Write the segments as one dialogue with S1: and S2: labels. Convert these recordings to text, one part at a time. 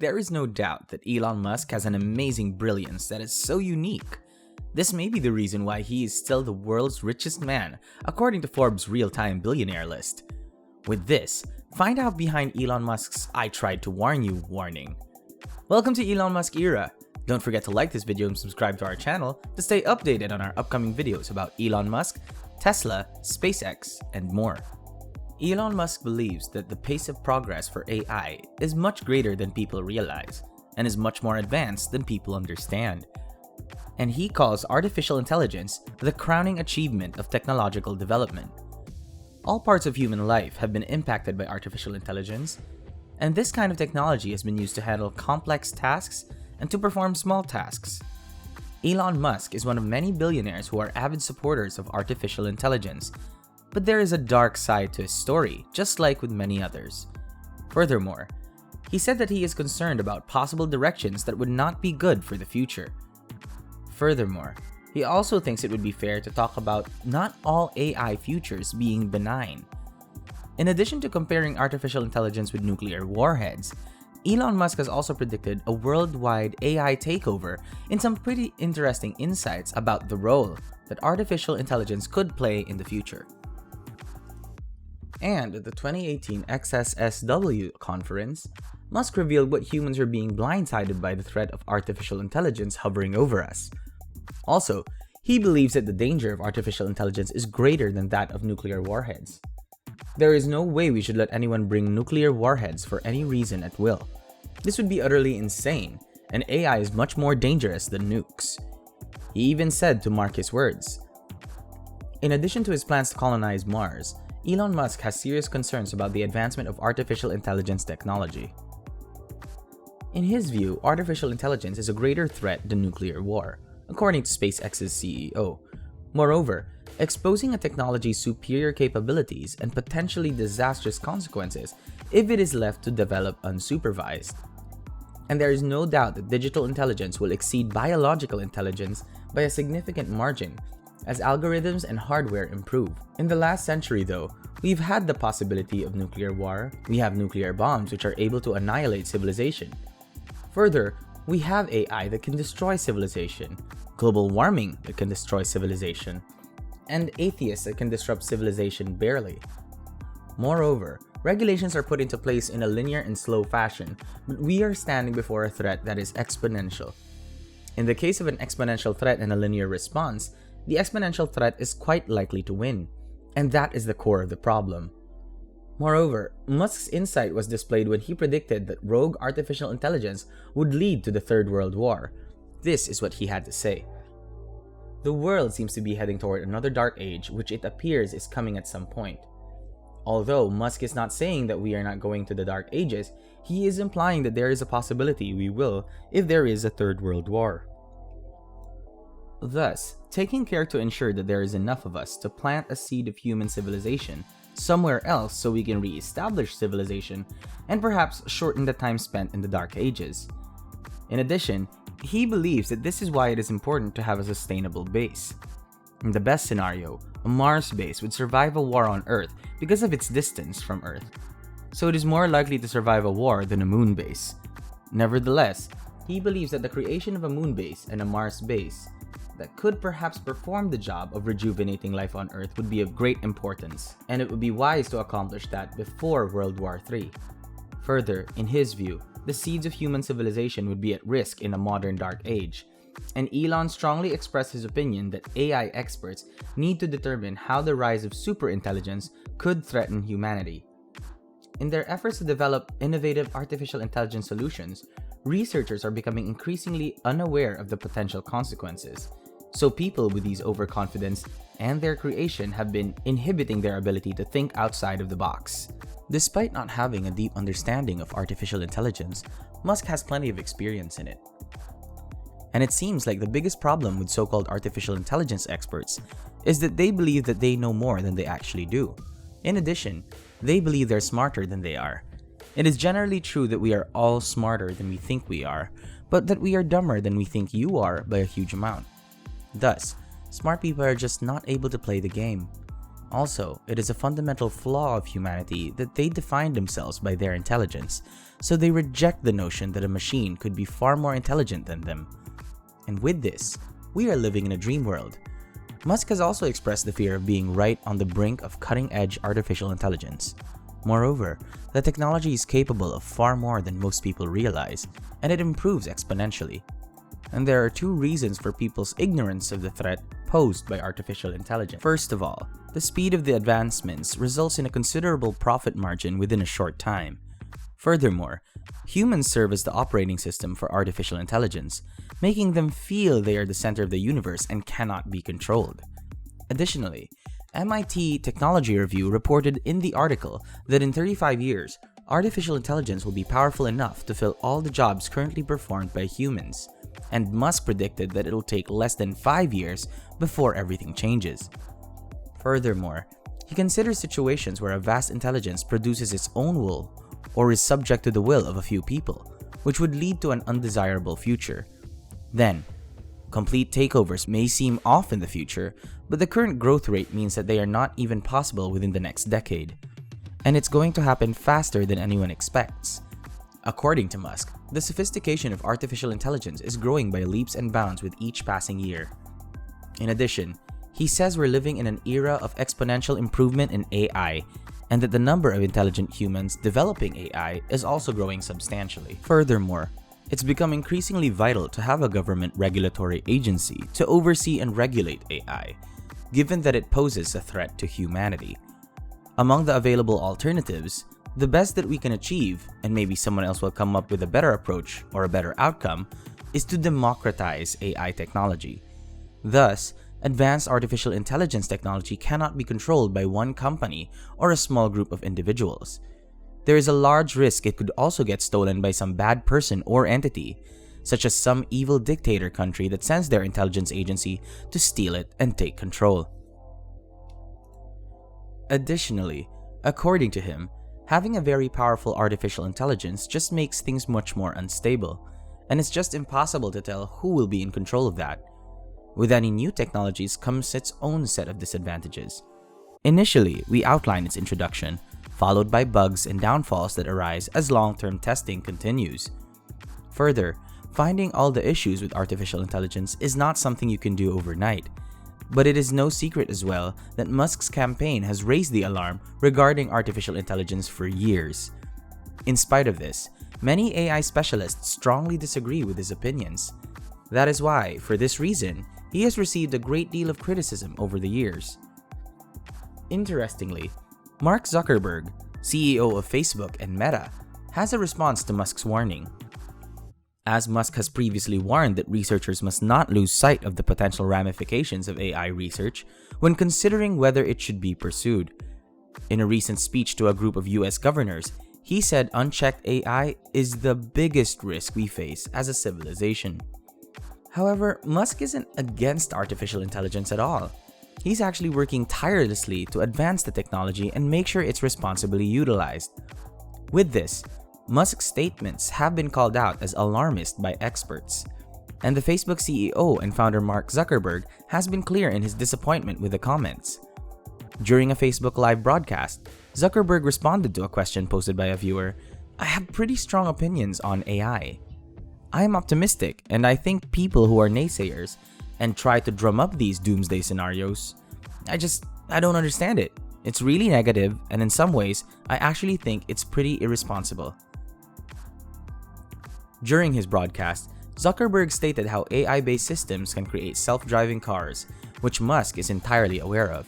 S1: There is no doubt that Elon Musk has an amazing brilliance that is so unique. This may be the reason why he is still the world's richest man, according to Forbes' real-time billionaire list. With this, find out behind Elon Musk's "I tried to warn you" warning. Welcome to Elon Musk Era. Don't forget to like this video and subscribe to our channel to stay updated on our upcoming videos about Elon Musk, Tesla, SpaceX, and more. Elon Musk believes that the pace of progress for AI is much greater than people realize, and is much more advanced than people understand. And he calls artificial intelligence the crowning achievement of technological development. All parts of human life have been impacted by artificial intelligence, and this kind of technology has been used to handle complex tasks and to perform small tasks. Elon Musk is one of many billionaires who are avid supporters of artificial intelligence, but there is a dark side to his story, just like with many others. Furthermore, he said that he is concerned about possible directions that would not be good for the future. Furthermore, he also thinks it would be fair to talk about not all AI futures being benign. In addition to comparing artificial intelligence with nuclear warheads, Elon Musk has also predicted a worldwide AI takeover in some pretty interesting insights about the role that artificial intelligence could play in the future. And at the 2018 XSSW conference, Musk revealed what humans are being blindsided by the threat of artificial intelligence hovering over us. Also, he believes that the danger of artificial intelligence is greater than that of nuclear warheads. There is no way we should let anyone bring nuclear warheads for any reason at will. This would be utterly insane, and AI is much more dangerous than nukes. He even said to mark his words. In addition to his plans to colonize Mars, Elon Musk has serious concerns about the advancement of artificial intelligence technology. In his view, artificial intelligence is a greater threat than nuclear war, according to SpaceX's CEO. Moreover, exposing a technology's superior capabilities and potentially disastrous consequences if it is left to develop unsupervised. And there is no doubt that digital intelligence will exceed biological intelligence by a significant margin as algorithms and hardware improve. In the last century though, we've had the possibility of nuclear war. We have nuclear bombs which are able to annihilate civilization. Further, we have AI that can destroy civilization, global warming that can destroy civilization, and atheists that can disrupt civilization barely. Moreover, regulations are put into place in a linear and slow fashion, but we are standing before a threat that is exponential. In the case of an exponential threat and a linear response, the exponential threat is quite likely to win, and that is the core of the problem. Moreover, Musk's insight was displayed when he predicted that rogue artificial intelligence would lead to the Third World War. This is what he had to say. The world seems to be heading toward another dark age, which it appears is coming at some point. Although Musk is not saying that we are not going to the dark ages, he is implying that there is a possibility we will if there is a Third World War. Thus, taking care to ensure that there is enough of us to plant a seed of human civilization somewhere else so we can re-establish civilization and perhaps shorten the time spent in the Dark Ages. In addition, he believes that this is why it is important to have a sustainable base. In the best scenario, a Mars base would survive a war on Earth because of its distance from Earth, so it is more likely to survive a war than a moon base. Nevertheless, he believes that the creation of a moon base and a Mars base that could perhaps perform the job of rejuvenating life on Earth would be of great importance, and it would be wise to accomplish that before World War III. Further, in his view, the seeds of human civilization would be at risk in a modern dark age, and Elon strongly expressed his opinion that AI experts need to determine how the rise of superintelligence could threaten humanity. In their efforts to develop innovative artificial intelligence solutions, researchers are becoming increasingly unaware of the potential consequences. So people with these overconfidence and their creation have been inhibiting their ability to think outside of the box. Despite not having a deep understanding of artificial intelligence, Musk has plenty of experience in it. And it seems like the biggest problem with so-called artificial intelligence experts is that they believe that they know more than they actually do. In addition, they believe they're smarter than they are. It is generally true that we are all smarter than we think we are, but that we are dumber than we think you are by a huge amount. Thus, smart people are just not able to play the game. Also, it is a fundamental flaw of humanity that they define themselves by their intelligence, so they reject the notion that a machine could be far more intelligent than them. And with this, we are living in a dream world. Musk has also expressed the fear of being right on the brink of cutting-edge artificial intelligence. Moreover, the technology is capable of far more than most people realize, and it improves exponentially. And there are two reasons for people's ignorance of the threat posed by artificial intelligence. First of all, the speed of the advancements results in a considerable profit margin within a short time. Furthermore, humans serve as the operating system for artificial intelligence, making them feel they are the center of the universe and cannot be controlled. Additionally, MIT Technology Review reported in the article that in 35 years, artificial intelligence will be powerful enough to fill all the jobs currently performed by humans, and Musk predicted that it'll take less than 5 years before everything changes. Furthermore, he considers situations where a vast intelligence produces its own will or is subject to the will of a few people, which would lead to an undesirable future. Then, complete takeovers may seem off in the future, but the current growth rate means that they are not even possible within the next decade. And it's going to happen faster than anyone expects. According to Musk, the sophistication of artificial intelligence is growing by leaps and bounds with each passing year. In addition, he says we're living in an era of exponential improvement in AI, and that the number of intelligent humans developing AI is also growing substantially. Furthermore, it's become increasingly vital to have a government regulatory agency to oversee and regulate AI, given that it poses a threat to humanity. Among the available alternatives, the best that we can achieve, and maybe someone else will come up with a better approach or a better outcome, is to democratize AI technology. Thus, advanced artificial intelligence technology cannot be controlled by one company or a small group of individuals. There is a large risk it could also get stolen by some bad person or entity, such as some evil dictator country that sends their intelligence agency to steal it and take control. Additionally, according to him, having a very powerful artificial intelligence just makes things much more unstable, and it's just impossible to tell who will be in control of that. With any new technologies comes its own set of disadvantages. Initially, we outline its introduction, followed by bugs and downfalls that arise as long-term testing continues. Further, finding all the issues with artificial intelligence is not something you can do overnight, but it is no secret as well that Musk's campaign has raised the alarm regarding artificial intelligence for years. In spite of this, many AI specialists strongly disagree with his opinions. That is why, for this reason, he has received a great deal of criticism over the years. Interestingly, Mark Zuckerberg, CEO of Facebook and Meta, has a response to Musk's warning. As Musk has previously warned that researchers must not lose sight of the potential ramifications of AI research when considering whether it should be pursued. In a recent speech to a group of US governors, he said unchecked AI is the biggest risk we face as a civilization. However, Musk isn't against artificial intelligence at all. He's actually working tirelessly to advance the technology and make sure it's responsibly utilized. With this, Musk's statements have been called out as alarmist by experts. And the Facebook CEO and founder Mark Zuckerberg has been clear in his disappointment with the comments. During a Facebook Live broadcast, Zuckerberg responded to a question posted by a viewer, "I have pretty strong opinions on AI. I am optimistic, and I think people who are naysayers and try to drum up these doomsday scenarios, I don't understand it. It's really negative, and in some ways, I actually think it's pretty irresponsible." During his broadcast, Zuckerberg stated how AI-based systems can create self-driving cars, which Musk is entirely aware of.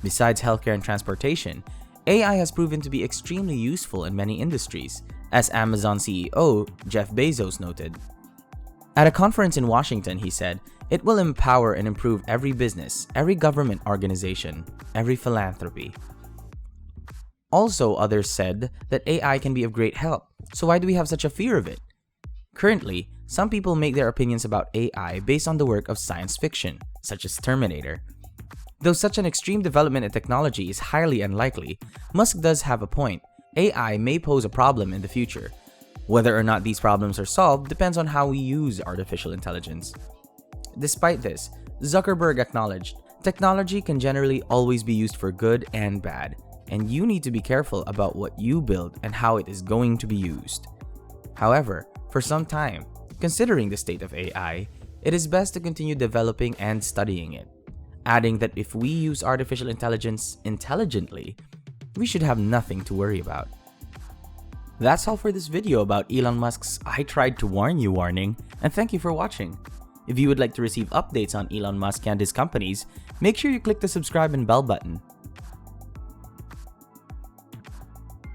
S1: Besides healthcare and transportation, AI has proven to be extremely useful in many industries, as Amazon CEO Jeff Bezos noted. At a conference in Washington, he said, "It will empower and improve every business, every government organization, every philanthropy." Also, others said that AI can be of great help, so why do we have such a fear of it? Currently, some people make their opinions about AI based on the work of science fiction, such as Terminator. Though such an extreme development in technology is highly unlikely, Musk does have a point. AI may pose a problem in the future. Whether or not these problems are solved depends on how we use artificial intelligence. Despite this, Zuckerberg acknowledged Technology can generally always be used for good and bad, and you need to be careful about what you build and how it is going to be used. However, for some time, considering the state of AI, it is best to continue developing and studying it, adding that if we use artificial intelligence intelligently, we should have nothing to worry about. That's all for this video about Elon Musk's "I tried to warn you" warning, and thank you for watching. If you would like to receive updates on Elon Musk and his companies, make sure you click the subscribe and bell button.